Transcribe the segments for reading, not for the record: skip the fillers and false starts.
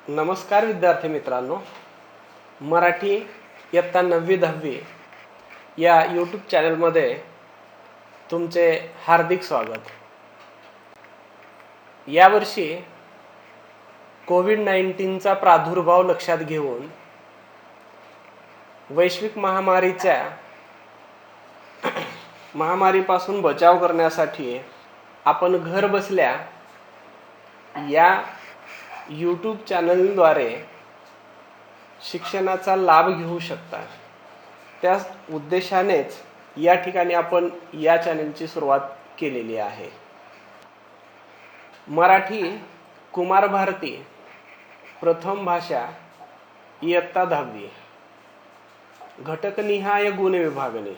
नमस्कार विद्यार्थी मित्रांनो, मराठी इयत्ता 9वी-10वी या यूट्यूब चॅनलमध्ये तुमचे हार्दिक स्वागत. यावर्षी कोविड-19चा प्रादुर्भाव लक्षात घेऊन वैश्विक महामारीपासून बचाव करण्यासाठी आपण घर बसल्या या यूट्यूब चॅनलद्वारे शिक्षणाचा लाभ घेऊ शकता. त्या उद्देशानेच या ठिकाणी आपण या चॅनलची सुरुवात केलेली आहे. मराठी कुमार भारती प्रथम भाषा इयत्ता 10वी घटकनिहाय गुण विभागणी.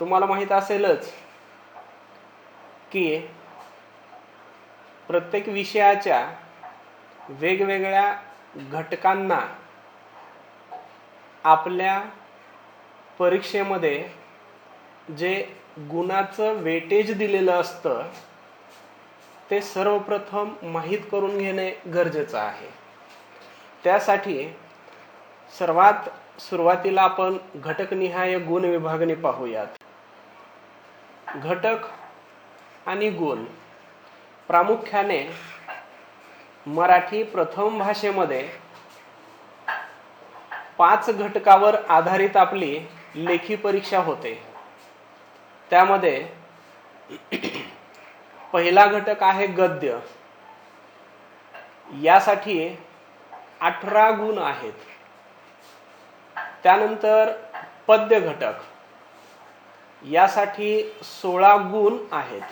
तुम्हाला माहीत असेलच की प्रत्येक विषयाच्या वेगवेगळ्या घटकांना आपल्या परीक्षेमध्ये जे गुणाचं वेटेज दिलेलं असतं ते सर्वप्रथम माहीत करून घेणे गरजेचं आहे. त्यासाठी सर्वात सुरुवातीला आपण घटकनिहाय गुण विभागणी पाहूयात. घटक आणि गुण प्रामुख्याने मराठी प्रथम भाषेमध्ये 5 घटकावर आधारित आपली लेखी परीक्षा होते. त्यामध्ये पहिला घटक आहे गद्य. यासाठी 18 गुण आहेत. त्यानंतर पद्य घटक, यासाठी 16 गुण आहेत.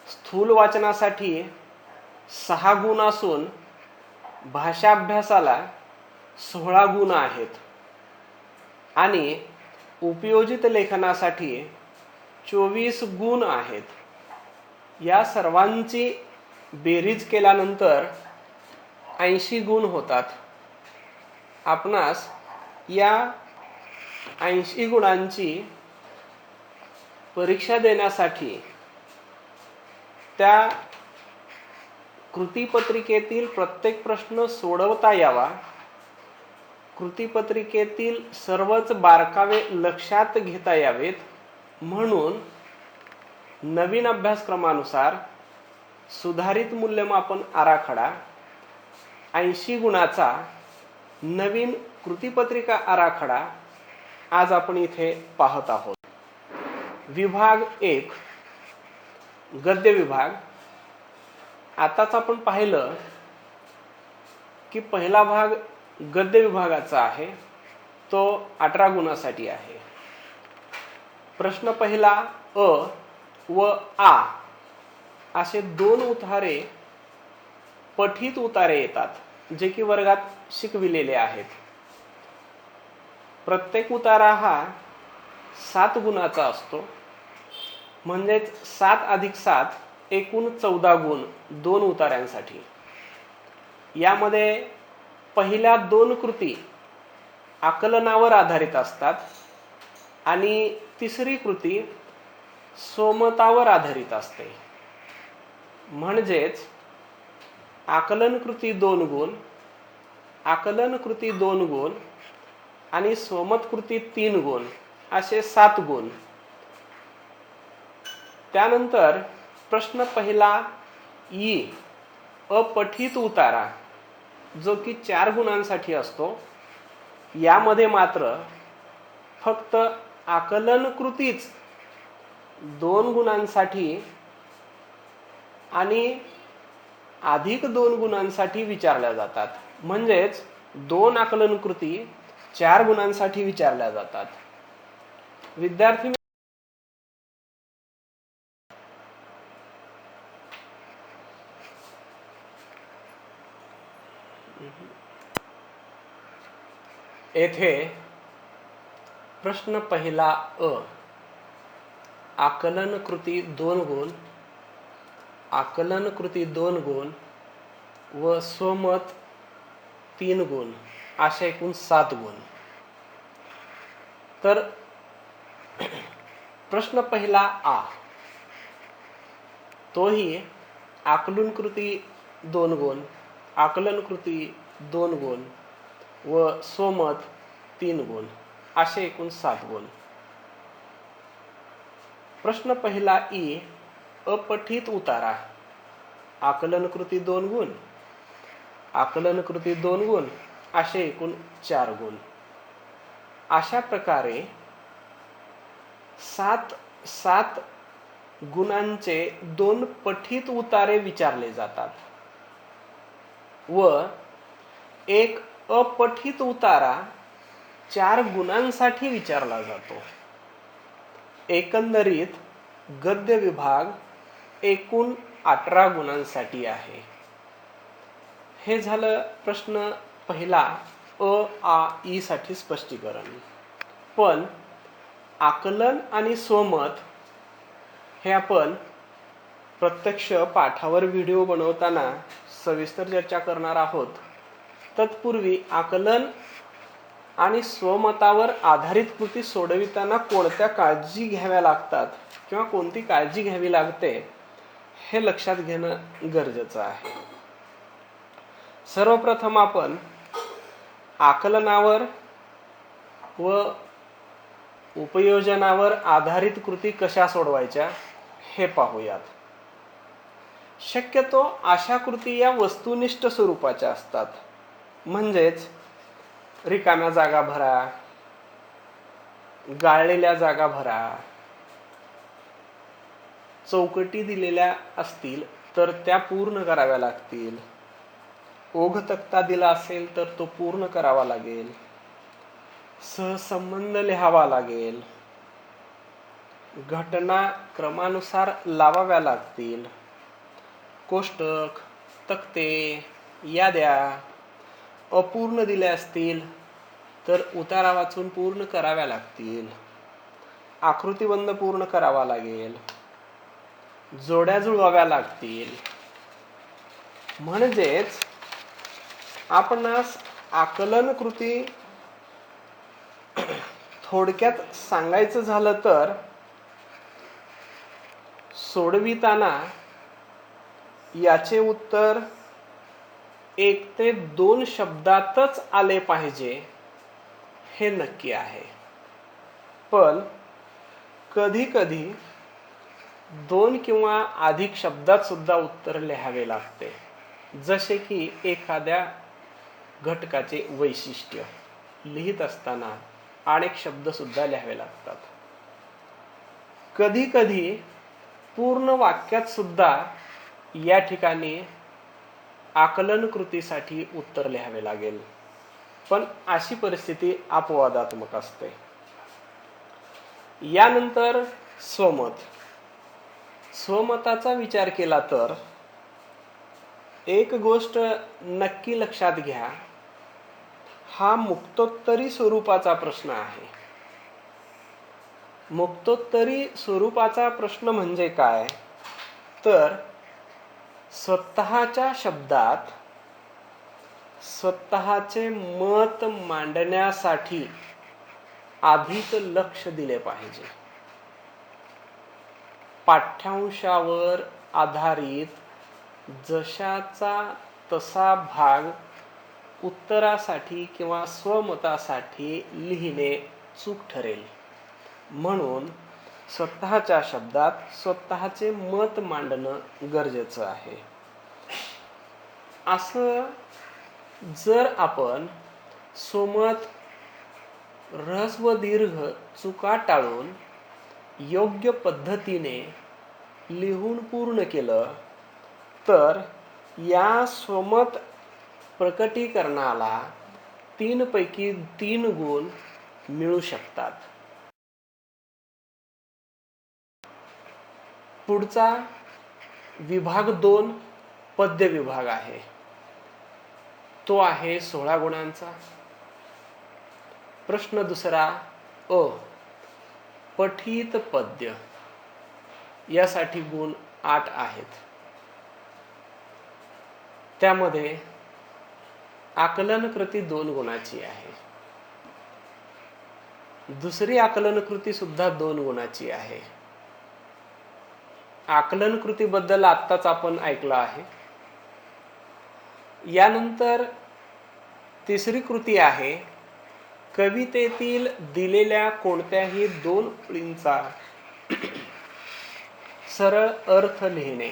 स्थूल वाचनासाठी 6 गुण असून भाषा अभ्यासाला 16 गुण आहेत. आणि उपयोजित लेखनासाठी 24 गुण आहेत. या सर्वांची बेरीज केल्यानंतर 80 गुण होतात. आपणास या 80 गुणांची परीक्षा देण्यासाठी त्या कृतीपत्रिकेतील प्रत्येक प्रश्न सोडवता यावा, कृतीपत्रिकेतील सर्वच बारकावे लक्षात घेता यावेत, म्हणून नवीन अभ्यासक्रमानुसार सुधारित मूल्यमापन आराखडा 80 गुणाचा नवीन कृतीपत्रिका आराखडा आज आपण इथे पाहत आहोत. विभाग 1 गद्य विभाग. आताच आपण पाहिलं की पहिला भाग गद्य विभागाचा आहे, तो 18 गुणासाठी आहे. प्रश्न पहिला अ व आ असे 2 उतारे पठित उतारे येतात, जे की वर्गात शिकविलेले आहेत. प्रत्येक उतारा हा 7 गुणाचा असतो. म्हणजेच 7 अधिक 7 एकूण 14 गुण 2 उतार्यांसाठी. यामध्ये पहिल्या 2 कृती आकलनावर आधारित असतात आणि तिसरी कृती सोमतावर आधारित असते. म्हणजेच आकलन कृती 2 गुण, आकलन कृती 2 गुण आणि सोमत कृती 3 गुण असे 7 गुण. त्यानंतर प्रश्न पहिला ई अपठित उतारा, जो की 4 गुणांसाठी असतो. यामध्ये मात्र फक्त आकलन कृतीच 2 गुणांसाठी आणि अधिक 2 गुणांसाठी विचारल्या जातात. म्हणजेच 2 आकलन कृती 4 गुणांसाठी विचारल्या जातात. विद्यार्थी येथे प्रश्न पहिला अ आकलन कृती 2 गुण, आकलन कृती 2 गुण व सोमत 3 गुण असे एकूण 7 गुण. तर प्रश्न पहिला आ तोही आकलन कृती 2 गुण, आकलन कृती 2 गुण व स्वमत 3 गुण असे एकूण 7 गुण. प्रश्न पहिला ई, अपठित उतारा. आकलन कृती 2 गुण, आकलन कृती 2 गुण असे एकूण 4 गुण. अशा प्रकारे 7 गुणांचे 2 पठित उतारे विचारले जातात व एक अपठित उतारा 4 गुणांसाठी विचारला जातो. एकंदरीत गद्य विभाग एकूण 18 गुणांसाठी आहे. हे झालं प्रश्न पहिला अ आ ई साठी स्पष्टीकरण. पण आकलन आणि स्वमत हे आपण प्रत्यक्ष पाठावर व्हिडिओ बनवताना सविस्तर चर्चा करणार आहोत. तत्पूर्वी आकलन आणि स्वमतावर आधारित कृती सोडविताना कोणत्या काळजी घ्याव्या लागतात किंवा कोणती काळजी घ्यावी लागते हे लक्षात घेणं गरजेचं आहे. सर्वप्रथम आपण आकलनावर व उपयोजनावर आधारित कृती कशा सोडवायच्या हे पाहूयात. शक्यतो अशा कृती या वस्तुनिष्ठ स्वरूपाच्या असतात. म्हणजेच रिकाम्या जागा भरा, गाळलेल्या जागा भरा, चौकटी दिलेल्या असतील तर त्या पूर्ण कराव्या लागतील, ओघ तक्ता दिला असेल तर तो पूर्ण करावा लागेल, सहसंबंध लिहावा लागेल, घटना क्रमानुसार लावाव्या लागतील, कोष्टक, तक्ते, याद्या अपूर्ण दिल्या असतील तर उतारा वाचून पूर्ण कराव्या लागतील, आकृतिबंध पूर्ण करावा लागेल, जोड्या जुळवाव्या लागतील. म्हणजेच आपणास आकलन कृती थोडक्यात सांगायचं झालं तर सोडविताना याचे उत्तर 1 ते 2 शब्दातच आले पाहिजे हे नक्की आहे. पण कधी कधी 2 किंवा अधिक शब्दात सुद्धा उत्तर लिहावे लागते. जसे की एखाद्या घटकाचे वैशिष्ट्य लिहित असताना अनेक शब्द सुद्धा लिहावे लागतात. कधी कधी पूर्ण वाक्यात सुद्धा या ठिकाणी आकलन कृतीसाठी उत्तर लिहावे लागेल. पण अशी परिस्थिती अपवादात्मक असते. यानंतर स्वमत. स्वमताचा विचार केला तर एक गोष्ट नक्की लक्षात घ्या, हा मुक्तोत्तरी स्वरूपाचा प्रश्न आहे. मुक्तोत्तरी स्वरूपाचा प्रश्न म्हणजे काय तर स्वतःच्या शब्दात स्वतःचे मत मांडण्यासाठी आधीच लक्ष दिले पाहिजे. पाठ्यांशावर आधारित जशाचा तसा भाग उत्तरासाठी किंवा स्वमतासाठी लिहिणे चूक ठरेल. म्हणून स्वतःच्या शब्दात स्वतःचे मत मांडणं गरजेचं आहे. असं जर आपण स्वमत ऱ्हस्व दीर्घ चुका टाळून योग्य पद्धतीने लिहून पूर्ण केलं तर या स्वमत प्रकटीकरणाला 3 पैकी 3 गुण मिळू शकतात. पुढचा विभाग 2 पद्य विभाग आहे. तो आहे 16 गुणांचा. प्रश्न दुसरा अ, पठित पद्य. यासाठी गुण 8 आहेत. त्यामध्ये आकलन कृती 2 गुणाची आहे. दुसरी आकलन कृती सुद्धा 2 गुणाची आहे. आकलन कृतीबद्दल आत्ताच आपण ऐकलं आहे. यानंतर तिसरी कृती आहे कवितेतील दिलेल्या कोणत्याही दोन ओळींचा सरळ अर्थ लिहिणे.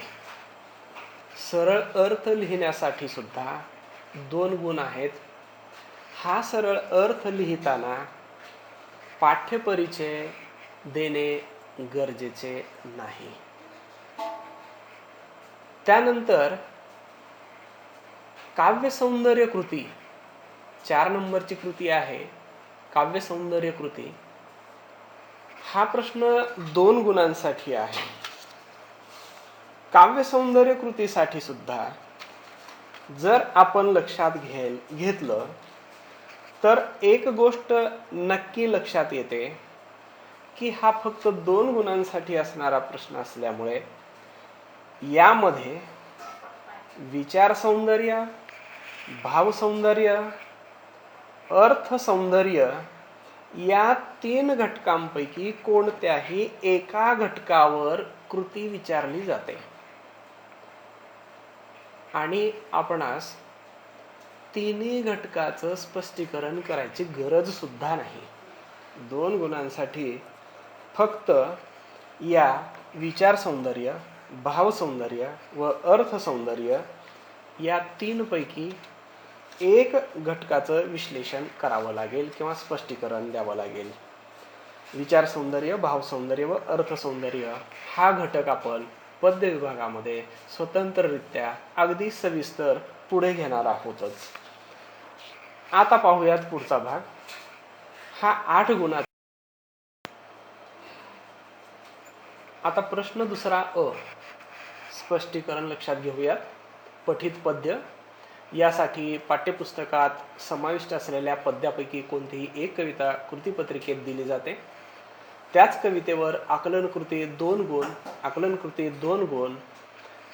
सरळ अर्थ लिहिण्यासाठी सुद्धा 2 गुण आहेत. हा सरळ अर्थ लिहिताना पाठ्यपरिचय देणे गरजेचे नाही. त्यानंतर काव्य सौंदर्य कृती 4 नंबरची कृती आहे काव्य सौंदर्य कृती. हा प्रश्न 2 गुणांसाठी आहे. काव्य सौंदर्य कृतीसाठी सुद्धा जर आपण लक्षात घेतलं तर एक गोष्ट नक्की लक्षात येते की हा फक्त 2 गुणांसाठी असणारा प्रश्न असल्यामुळे यामध्ये विचार सौंदर्य, भाव सौंदर्य, अर्थ सौंदर्य या 3 घटकांपैकी कोणत्याही एका घटकावर कृती विचारली जाते. आणि आपणास तिन्ही घटकाचं स्पष्टीकरण करायची गरज सुद्धा नाही. 2 गुणांसाठी फक्त या विचार सौंदर्य, भाव सौंदर्य व अर्थ सौंदर्य या 3 पैकी एक घटकाचं विश्लेषण करावं लागेल किंवा स्पष्टीकरण द्यावं लागेल. विचार सौंदर्य, भाव सौंदर्य व अर्थ सौंदर्य हा घटक आपण पद्य विभागामध्ये स्वतंत्ररित्या अगदी सविस्तर पुढे घेणार आहोतच. आता पाहूयात पुढचा भाग. हा 8 गुणांचा. आता प्रश्न दुसरा अ. स्पष्टीकरण लक्षात घेऊयात. पठित पद्य यासाठी पाठ्यपुस्तकात समाविष्ट असलेल्या पद्यापैकी कोणतीही एक कविता कृतीपत्रिकेत दिली जाते. त्याच कवितेवर आकलन कृती 2 गुण, आकलन कृती 2 गुण,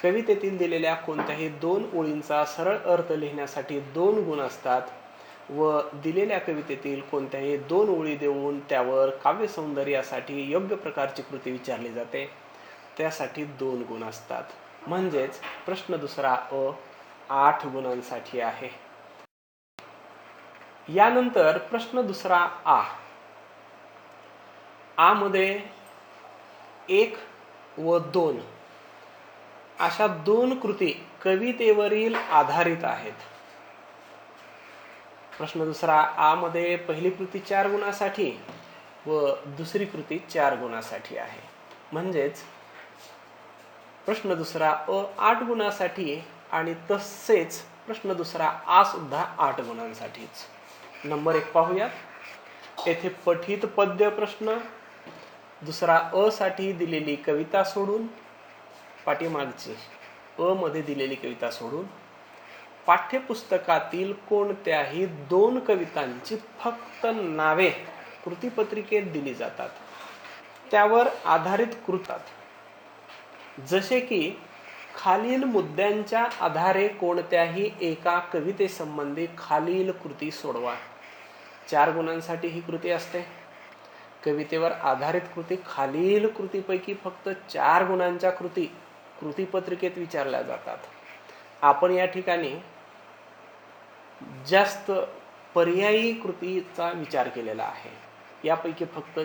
कवितेतील दिलेल्या कोणत्याही 2 ओळींचा सरळ अर्थ लिहिण्यासाठी 2 गुण असतात व दिलेल्या कवितेतील कोणत्याही 2 ओळी देऊन त्यावर काव्य सौंदर्यासाठी योग्य प्रकारची कृती विचारली जाते त्यासाठी 2 गुण असतात. म्हणजेच प्रश्न दुसरा अ 8 गुणांसाठी आहे. यानंतर प्रश्न दुसरा आ. आ मध्ये 1 व 2 अशा 2 कृती कवितेवरील आधारित आहेत. प्रश्न दुसरा आ मध्ये पहिली कृती 4 गुणासाठी व दुसरी कृती 4 गुणासाठी आहे. म्हणजेच प्रश्न दुसरा अ 8 गुणासाठी आणि तसेच प्रश्न दुसरा आ सुद्धा 8 गुणांसाठीच. नंबर 1 पाहूयात. येथे पठित पद्य प्रश्न. दुसरा अ साठी दिलेली कविता सोडून, पाठीमागची अ मध्ये दिलेली कविता सोडून पाठ्यपुस्तकातील कोणत्याही 2 कवितांची फक्त नावे कृतीपत्रिकेत दिली जातात. त्यावर आधारित कृतात. जसे की खालील मुद्द्यांच्या आधारे कोणत्याही एका कवितेसंबंधी खालील कृती सोडवा. 4 गुणांसाठी ही कृती असते. कवितेवर आधारित कृती खालील कृतीपैकी फक्त 4 गुणांच्या कृती कृतीपत्रिकेत विचारल्या जातात. आपण या ठिकाणी जास्त पर्यायी कृतीचा विचार केलेला आहे. यापैकी फक्त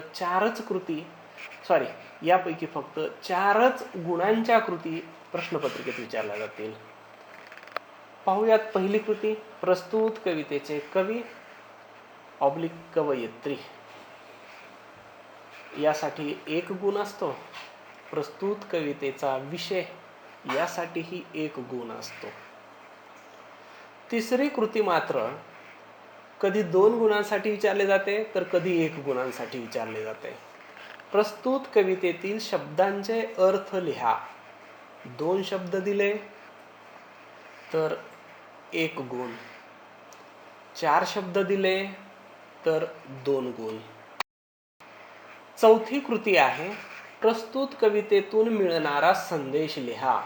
4च गुणांच्या कृती प्रश्नपत्रिकेत विचारल्या जातील. पाहूयात पहिली कृती. प्रस्तुत कवितेचे कवी / कवयित्री यासाठी 1 गुण असतो. प्रस्तुत कवितेचा विषय यासाठीही 1 गुण असतो. तिसरी कृती मात्र कधी 2 गुणांसाठी विचारले जाते तर कधी 1 गुणांसाठी विचारले जाते. प्रस्तुत कवितेतील शब्दांचे अर्थ लिहा. 2 शब्द दिले तर 1 गुण, 4 शब्द दिले तर 2 गुण. चौथी कृती आहे प्रस्तुत कवितेतून मिळणारा संदेश लिहा.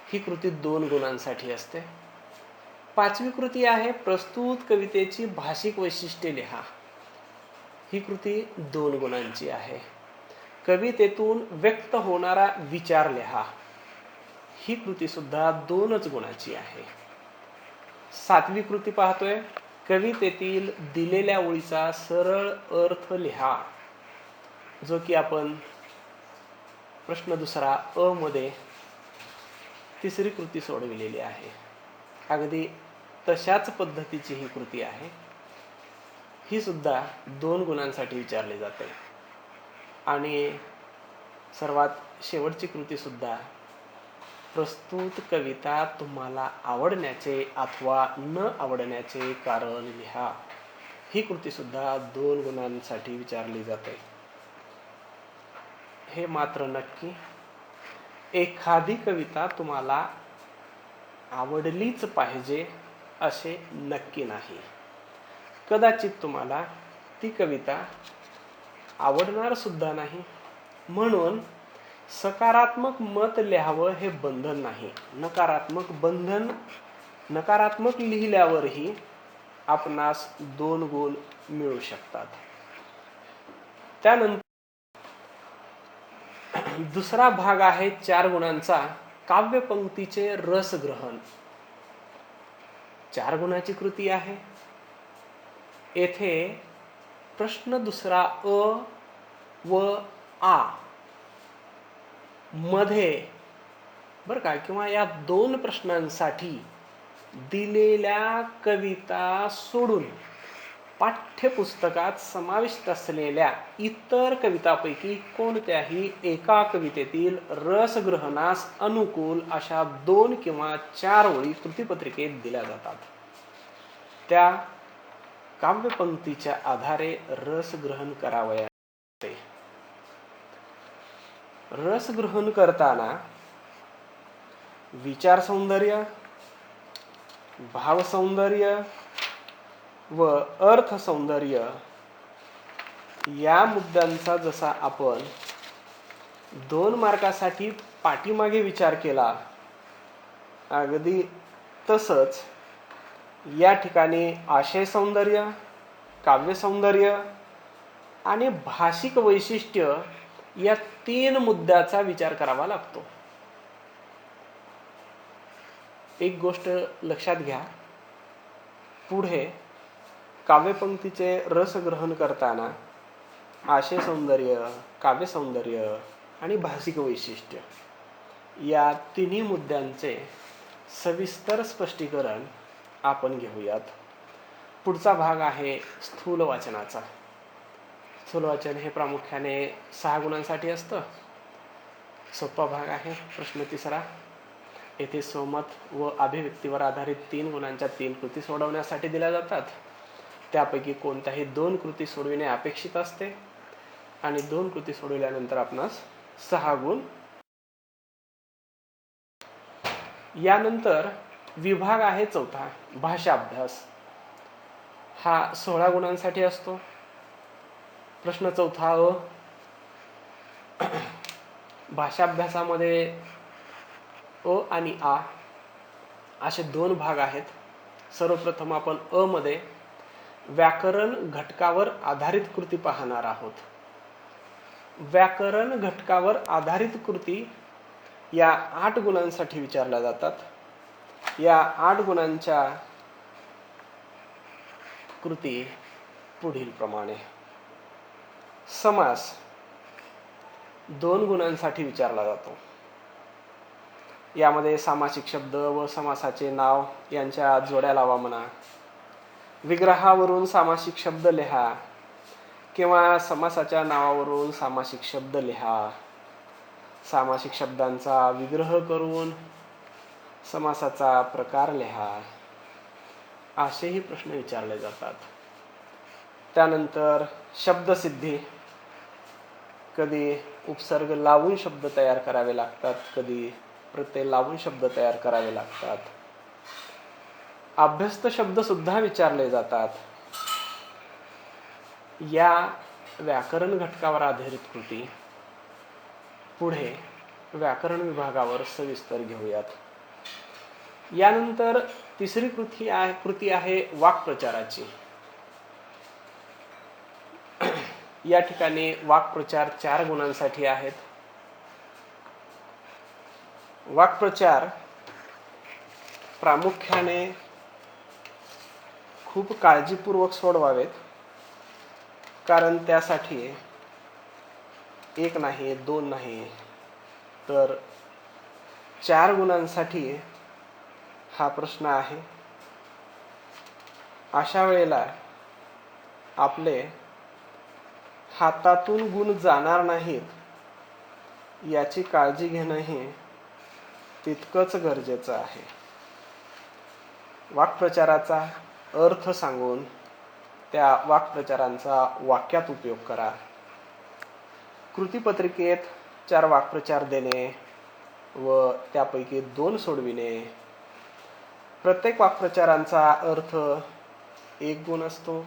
ही कृती 2 गुणांसाठी असते. 5वी कृती आहे प्रस्तुत कवितेची भाषिक वैशिष्ट्ये लिहा. ही कृती 2 गुणांची आहे. कवितेतून व्यक्त होणारा विचार लिहा. ही कृती सुद्धा 2च गुणाची आहे. सातवी कृती पाहतोय. कवितेतील दिलेल्या ओळीचा सरळ अर्थ लिहा, जो की आपण प्रश्न दुसरा अ मध्ये तिसरी कृती सोडविलेली आहे. अगदी तशाच पद्धतीची ही कृती आहे. ही सुद्धा 2 गुणांसाठी विचारली जाते. आणि सर्वात शेवटची कृती सुद्धा प्रस्तुत कविता तुम्हाला आवडण्याचे अथवा न आवडण्याचे कारण लिहा. ही कृती सुद्धा 2 गुणांसाठी विचारली जाते. हे मात्र नक्की, एखादी कविता तुम्हाला आवडलीच पाहिजे असे नक्की नाही. कदाचित तुम्हाला ती कविता आवडणार सुद्धा नाही. म्हणून सकारात्मक मत लिहावं हे बंधन नाही. नकारात्मक लिहिल्यावरही आपणास 2 गुण मिळू शकतात. त्यानंतर दुसरा भाग आहे 4 गुणांचा, काव्यपंक्तीचे रसग्रहण. 4 गुणाची कृती आहे. येथे प्रश्न दुसरा अ व आ मध्ये बरं का, किंवा या 2 प्रश्नांसाठी दिलेल्या कविता सोडून पाठ्यपुस्तकात समाविष्ट असलेल्या इतर कवितापैकी कोणत्याही एका कवितेतील रसग्रहणास अनुकूल अशा 2 किंवा 4 ओळी कृतीपत्रिकेत दिल्या जातात. त्या काव्यपंक्तीच्या आधारे रसग्रहण करावयाचे. रसग्रहण करताना विचार सौंदर्य, भाव सौंदर्य व अर्थ सौंदर्य या मुद्द्यांचा जसा आपण 2 मार्कासाठी पाठीमागे विचार केला, अगदी तसंच या ठिकाणी आशय सौंदर्य, काव्य सौंदर्य आणि भाषिक वैशिष्ट्य या 3 मुद्द्याचा विचार करावा लागतो. एक गोष्ट लक्षात घ्या, पुढे काव्यपंक्तीचे रसग्रहण करताना आशय सौंदर्य, काव्य सौंदर्य आणि भाषिक वैशिष्ट्य या 3 मुद्द्यांचे सविस्तर स्पष्टीकरण आपण घेऊयात. पुढचा भाग आहे स्थूल वाचनाचा. स्थूल वाचन हे प्रामुख्याने 6 गुणांसाठी असतं. सोपा भाग आहे. प्रश्न तिसरा. येथे स्वमत व अभिव्यक्तीवर आधारित 3 गुणांच्या 3 कृती सोडवण्यासाठी दिल्या जातात. त्यापैकी कोणत्याही 2 कृती सोडविणे अपेक्षित असते आणि 2 कृती सोडविल्यानंतर आपणास 6 गुण. यानंतर विभाग आहे चौथा, भाषा अभ्यास. हा 16 गुणांसाठी असतो. प्रश्न चौथा अ. भाषा अभ्यासामध्ये अ आणि आ असे 2 भाग आहेत. सर्वप्रथम आपण अ मध्ये व्याकरण घटकावर आधारित कृती पाहणार आहोत. व्याकरण घटकावर आधारित कृती या 8 गुणांसाठी विचारल्या जातात. या 8 गुणांच्या कृती पुढील प्रमाणे. समास 2 गुणांसाठी विचारला जातो. यामध्ये सामासिक शब्द व समासाचे नाव यांच्या जोड्या लावा म्हणा, विग्रहावरून सामासिक शब्द लिहा किंवा समासाच्या नावावरून सामासिक शब्द लिहा, सामासिक शब्दांचा विग्रह करून समासाचा प्रकार लिहा, असेही प्रश्न विचारले जातात. त्यानंतर शब्दसिद्धी. कधी उपसर्ग लावून शब्द तयार करावे लागतात, कधी प्रत्यय लावून शब्द तयार करावे लागतात. अभ्यस्त शब्द सुद्धा विचारले जातात. या व्याकरण घटकावर आधारित कृती पुढे व्याकरण विभागावर सविस्तर घेऊयात. यानंतर तिसरी कृती आहे वाक्प्रचाराची. या ठिकाणी वाक्प्रचार 4 गुणांसाठी आहेत. वाक्प्रचार प्रामुख्याने खूप काळजीपूर्वक सोडवावेत, कारण त्यासाठी एक नाही, दोन नाही, तर 4 गुणांसाठी हा प्रश्न आहे. अशा वेळेला आपले हातातून गुण जाणार नाहीत याची काळजी घेणंही तितकंच गरजेचं आहे. वाक्प्रचाराचा अर्थ सांगून त्या वाक्प्रचारांचा वाक्यात उपयोग करा. कृतीपत्रिकेत 4 वाक्प्रचार देणे व त्यापैकी 2 सोडविणे. प्रत्येक वाक्प्रचारांचा अर्थ 1 गुण असतो,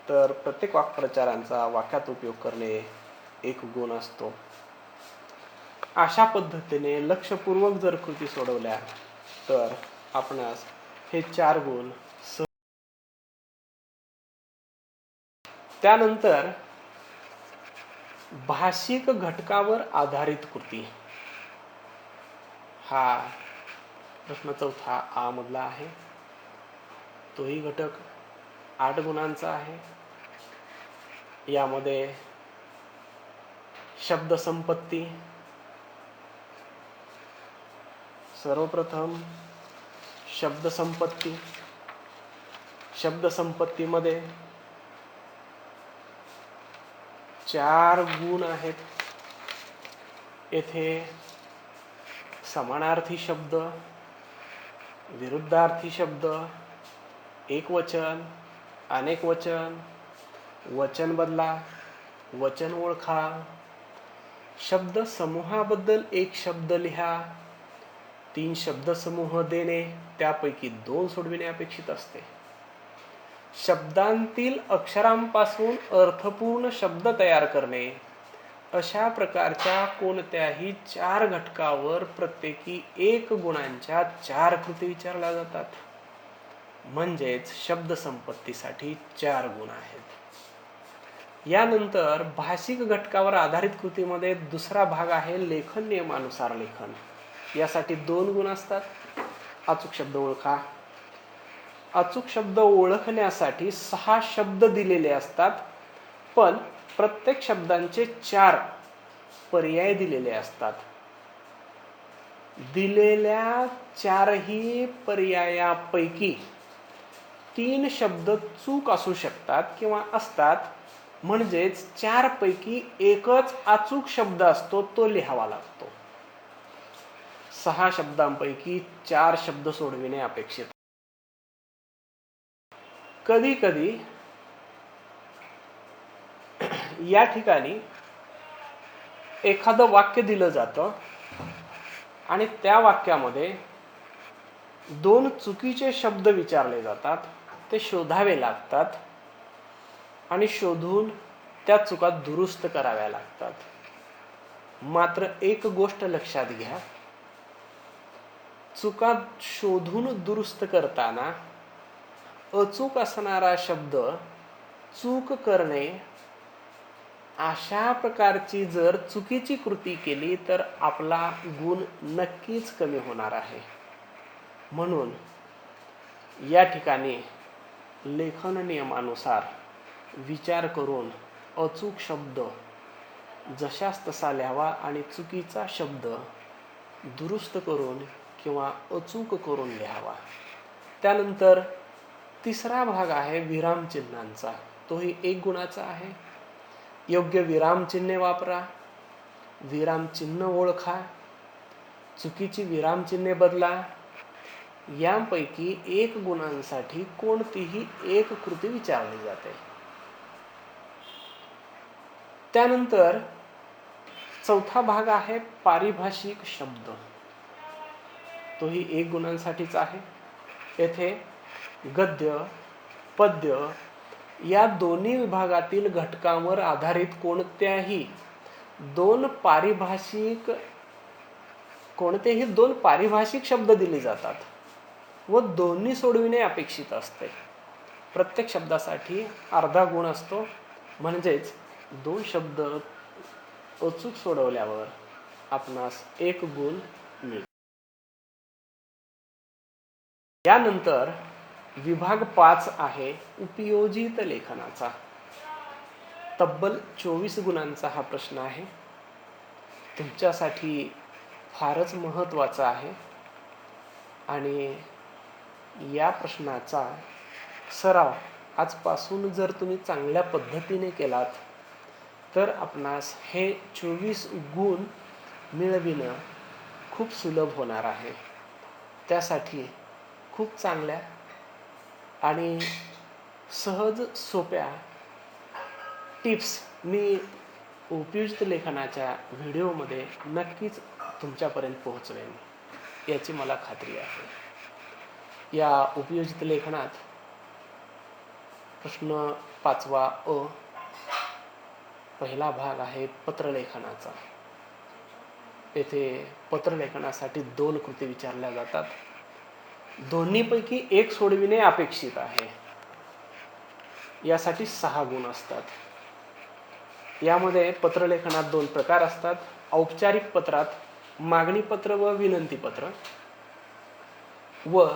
तर प्रत्येक वाक्प्रचारांचा वाक्यात उपयोग करणे 1 गुण असतो. अशा पद्धतीने लक्षपूर्वक जर कृती सोडवल्या तर आपणास हे 4 गुण. त्यानंतर भाषिक घटकावर आधारित कृती. हा प्रश्न चौथा आ मधला आहे. तोही घटक 8 गुणांचा आहे. यामध्ये शब्दसंपत्ती. सर्वप्रथम शब्दसंपत्ती. शब्दसंपत्तीमध्ये 4 गुण आहेत. येथे समानार्थी शब्द, विरुद्धार्थी शब्द, एकवचन, अनेकवचन, वचन बदला, वचन ओळखा, शब्द समूहाबद्दल एक शब्द लिहा, 3 शब्दसमूह देणे, त्यापैकी 2 सोडविणे अपेक्षित असते. शब्दांतील अक्षरांपासून अर्थपूर्ण शब्द तयार करणे. अशा प्रकारच्या कोणत्याही 4 घटकावर प्रत्येकी 1 गुणांच्या 4 कृती विचारल्या जातात. म्हणजेच शब्दसंपत्तीसाठी 4 गुण आहेत. यानंतर भाषिक घटकावर आधारित कृतीमध्ये दुसरा भाग आहे लेखन नियमानुसार लेखन. यासाठी 2 गुण असतात. अचूक शब्द ओळखा. अचूक शब्द ओळखण्यासाठी 6 शब्द दिलेले असतात, पण प्रत्येक शब्दांचे 4 पर्याय दिलेले असतात. दिलेल्या 4ही पर्यायापैकी 3 शब्द चूक असू शकतात किंवा असतात. म्हणजेच 4 पैकी एकच अचूक शब्द असतो, तो लिहावा लागतो. 6 शब्दांपैकी 4 शब्द सोडविणे अपेक्षित. कधी कधी या ठिकाणी एखादं वाक्य दिलं जातं आणि त्या वाक्यामध्ये 2 चुकीचे शब्द विचारले जातात. ते शोधावे लागतात आणि शोधून त्या चुका दुरुस्त कराव्या लागतात. मात्र एक गोष्ट लक्षात घ्या, चुका शोधून दुरुस्त करताना अचूक असणारा शब्द चूक करणे, अशा प्रकारची जर चुकीची कृती केली तर आपला गुण नक्कीच कमी होणार आहे. म्हणून या ठिकाणी लेखन नियमानुसार विचार करून अचूक शब्द जशास तसा लिहावा आणि चुकीचा शब्द दुरुस्त करून किंवा अचूक करून लिहावा. त्यानंतर तिसरा भाग आहे विरामचिन्हांचा. तोही 1 गुणाचा आहे. योग्य विरामचिन्हे वापरा, विरामचिन्ह ओळखा, चुकीची विरामचिन्हे बदला. यांपैकी 1 गुणांसाठी कोणतीही एक कृती विचारली जाते. त्यानंतर चौथा भाग आहे पारिभाषिक शब्द. तोही 1 गुणांसाठीच आहे. येथे गद्य, पद्य या दोन्ही विभागातील घटकांवर आधारित कोणतेही 2 पारिभाषिक शब्द दिले जातात व दोन्ही सोडविणे अपेक्षित असते. प्रत्येक शब्दासाठी अर्धा गुण असतो. म्हणजेच 2 शब्द अचूक सोडवल्यावर आपणास 1 गुण मिळतो. यानंतर विभाग 5 आहे उपयोजित लेखनाचा. तब्बल 24 गुणांचा हा प्रश्न आहे. तुमच्यासाठी फारच महत्त्वाचा आहे आणि या प्रश्नाचा सराव आजपासून जर तुम्ही चांगल्या पद्धतीने केलात तर आपणास हे 24 गुण मिळविणं खूप सुलभ होणार आहे. त्यासाठी खूप चांगल्या आणि सहज सोप्या टिप्स मी उपयुक्त लेखनाच्या व्हिडिओमध्ये नक्कीच तुमच्यापर्यंत पोहोचवेन याची मला खात्री आहे. या उपयोजित लेखनात प्रश्न 5वा अ पहिला भाग आहे पत्रलेखनाचा. येथे पत्रलेखनासाठी 2 कृती विचारल्या जातात. दोन्हीपैकी एक सोडविणे अपेक्षित आहे. यासाठी 6 गुण असतात. यामध्ये पत्रलेखनात 2 प्रकार असतात. औपचारिक पत्रात मागणी पत्र व विनंती पत्र व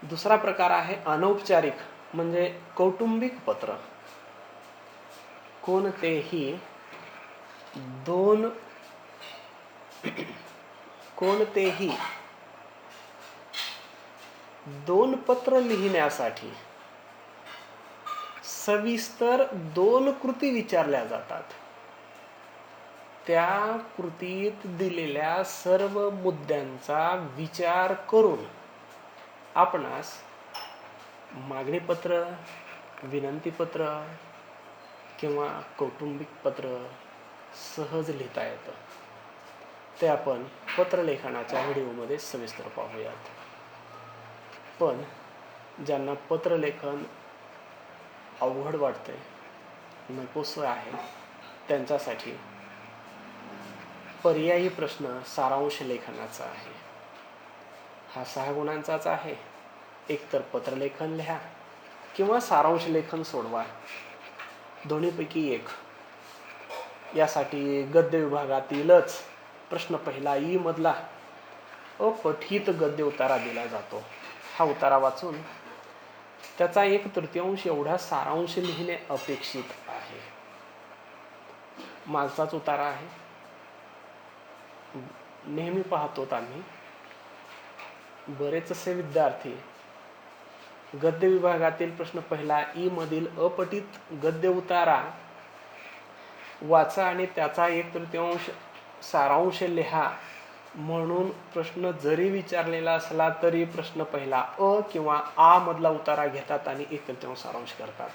दुसरा प्रकार आहे अनौपचारिक म्हणजे कौटुंबिक पत्र. कोणतेही दोन पत्र लिहिण्यासाठी सविस्तर 2 कृती विचारल्या जातात. त्या कृतीत दिलेल्या सर्व मुद्द्यांचा विचार करून आपणास मागणी पत्र, विनंती पत्र किंवा कौटुंबिक पत्र सहज लिहिता येतं. ते आपण पत्रलेखनाच्या व्हिडिओमध्ये सविस्तर पाहूयात. पण ज्यांना पत्रलेखन अवघड वाटते, नकोसं आहे, त्यांच्यासाठी पर्यायी प्रश्न सारांश लेखनाचा आहे. हा 6 गुणांचाच आहे. एकतर पत्रलेखन लिहा किंवा सारांश लेखन सोडवा, दोन्हीपैकी एक. यासाठी गद्य विभागातीलच प्रश्न पहिला ई मधला अपठित गद्य उतारा दिला जातो. हा उतारा वाचून त्याचा 1/3 एवढा सारांश लिहिणे अपेक्षित आहे. मागचाच उतारा आहे. नेहमी पाहतो आम्ही बरेच असे विद्यार्थी गद्य विभागातील प्रश्न पहिला ई मधील अपठित गद्य उतारा वाचा आणि त्याचा 1/3 सारांश लिहा म्हणून प्रश्न जरी विचारलेला असला तरी प्रश्न पहिला अ किंवा आ मधला उतारा घेतात आणि 1/3 सारांश करतात.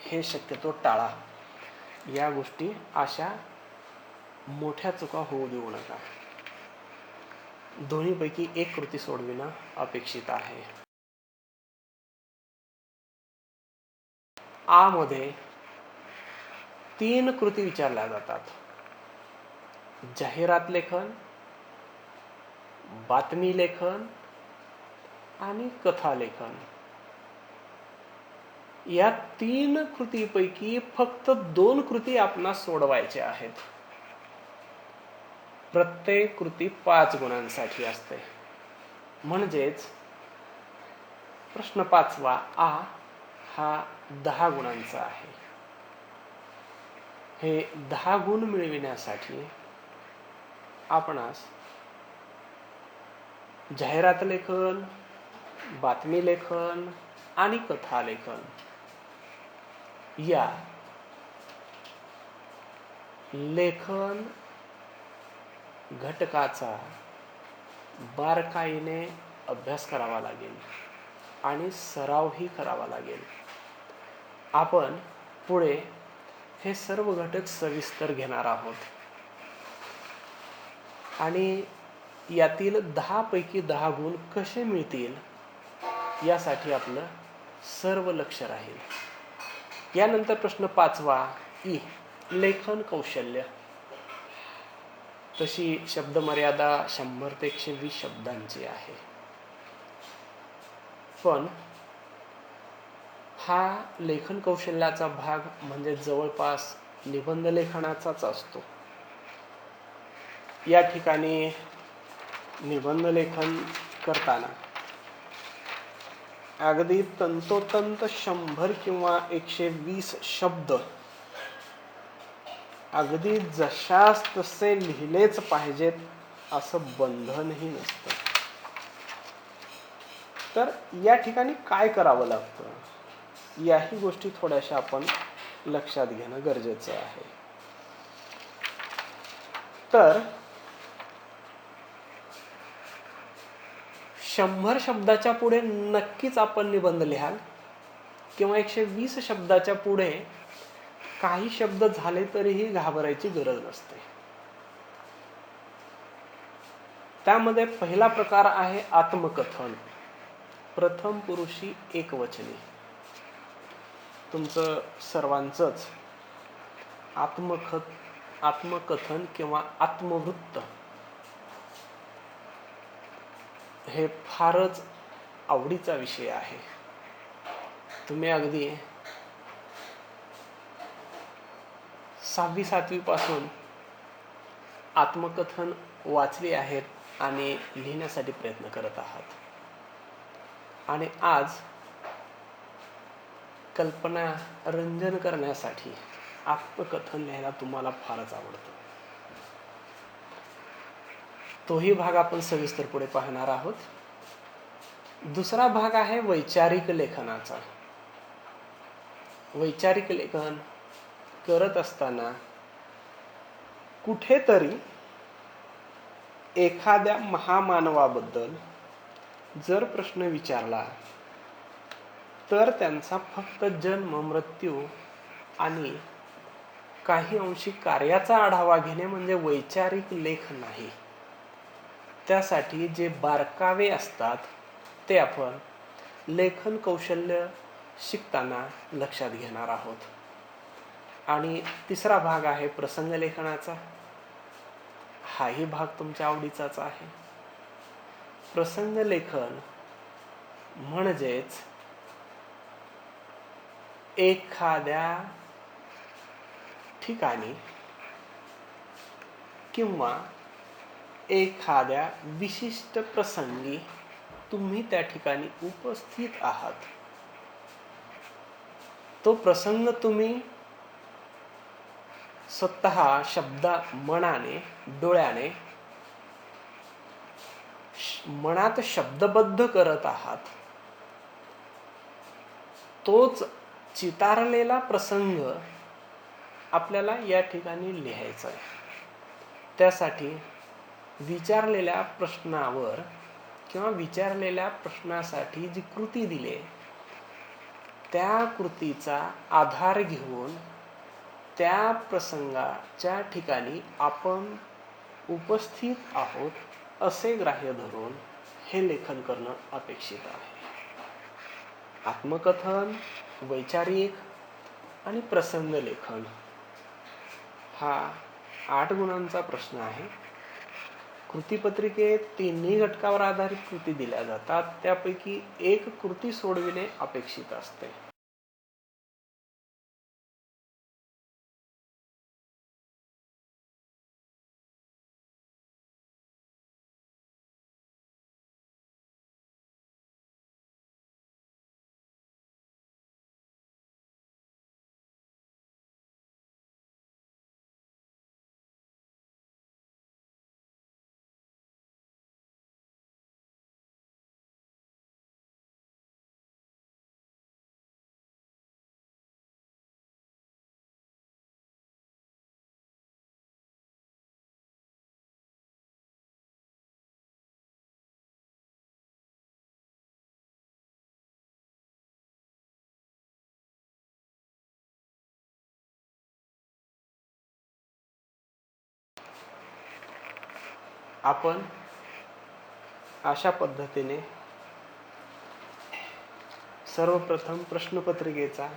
हे शक्यतो टाळा. या गोष्टी अशा मोठ्या चुका होऊ देऊ नका. दोन्हीपैकी एक कृती सोडविणं अपेक्षित आहे. आ मध्ये 3 कृती विचारल्या जातात. जाहिरात लेखन, बातमी लेखन आणि कथा लेखन. या 3 कृतीपैकी फक्त 2 कृती आपणास सोडवायच्या आहेत. प्रत्येक कृती 5 गुणांसाठी असते. म्हणजेच प्रश्न 5वा आ हा 10 गुणांचा आहे. हे 10 गुण मिळविण्यासाठी आपणास जाहिरात लेखन, बातमी लेखन आणि कथा लेखन या लेखन घटकाचा बारकाईने अभ्यास करावा लागेल आणि सरावही करावा लागेल. आपण पुढे हे सर्व घटक सविस्तर घेणार आहोत आणि यातील 10 पैकी 10 गुण कसे मिळतील यासाठी आपलं सर्व लक्ष राहील. यानंतर प्रश्न 5वा ई लेखन कौशल्य. तशी शब्दमर्यादा 100 ते 120 शब्दांची आहे. पण हा लेखन कौशल्याचा भाग म्हणजे जवळपास निबंध लेखनाचाच असतो. या ठिकाणी निबंध लेखन करताना अगदी तंतोतंत 100 किंवा 120 शब्द अगदी जशास तसे लिहिलेच पाहिजेत असं बंधनही नसतं. तर या ठिकाणी काय करावं लागतं, याही गोष्टी थोड्याशा आपण लक्षात घेणं गरजेचं आहे. तर 100 शब्दाच्या पुढे नक्कीच आपण निबंध लिहाल किंवा 120 शब्दाच्या पुढे काही शब्द झाले तरीही घाबरायची गरज नसते. त्यामध्ये पहिला प्रकार आहे आत्मकथन, प्रथम पुरुषी एकवचनी. तुमचं सर्वांचंच आत्मकथन किंवा आत्मवृत्त हे फारच आवडीचा विषय आहे. तुम्ही अगदी 6वी-7वी पासून आत्मकथन वाचली आहेत आणि लिहिण्यासाठी प्रयत्न करत आहात. आणि आज कल्पना रंजन करण्यासाठी आत्मकथन लिहायला तुम्हाला फारच आवडतं. तोही भाग आपण सविस्तर पुढे पाहणार आहोत. दुसरा भाग आहे वैचारिक लेखनाचा. वैचारिक लेखन करत असताना कुठेतरी एखाद्या महामानवाबद्दल जर प्रश्न विचारला तर त्यांचा फक्त जन्म, मृत्यू आणि काही अंशी कार्याचा आढावा घेणे म्हणजे वैचारिक लेख नाही. त्यासाठी जे बारकावे असतात ते आपण लेखन कौशल्य शिकताना लक्षात घेणार आहोत. आणि तिसरा भाग आहे प्रसंग लेखनाचा. हाही भाग तुमच्या आवडीचाच आहे. प्रसंग लेखन म्हणजेच एखाद्या ठिकाणी किंवा एखाद्या विशिष्ट प्रसंगी तुम्ही त्या ठिकाणी उपस्थित आहात. तो प्रसंग तुम्ही स्वतः मनाने, डोळ्याने, मनात शब्दबद्ध करत आहात. तोच चितारलेला प्रसंग आपल्याला या ठिकाणी लिहायचा आहे. त्यासाठी विचारलेल्या प्रश्नावर किंवा विचारलेल्या प्रश्नासाठी जी कृती दिली त्या कृतीचा आधार घेऊन त्या प्रसंगाच्या ठिकाणी आपण उपस्थित आहोत असे ग्राह्य धरून हे लेखन करणं अपेक्षित आहे. आत्मकथन, वैचारिक आणि प्रसंग लेखन हा 8 गुणांचा प्रश्न आहे. कृतीपत्रिकेत 3 घटकावर आधारित कृती दिल्या जातात. त्यापैकी एक कृती सोडविणे अपेक्षित असते. आपण अशा पद्धतीने सर्वप्रथम प्रश्नपत्रिकेचा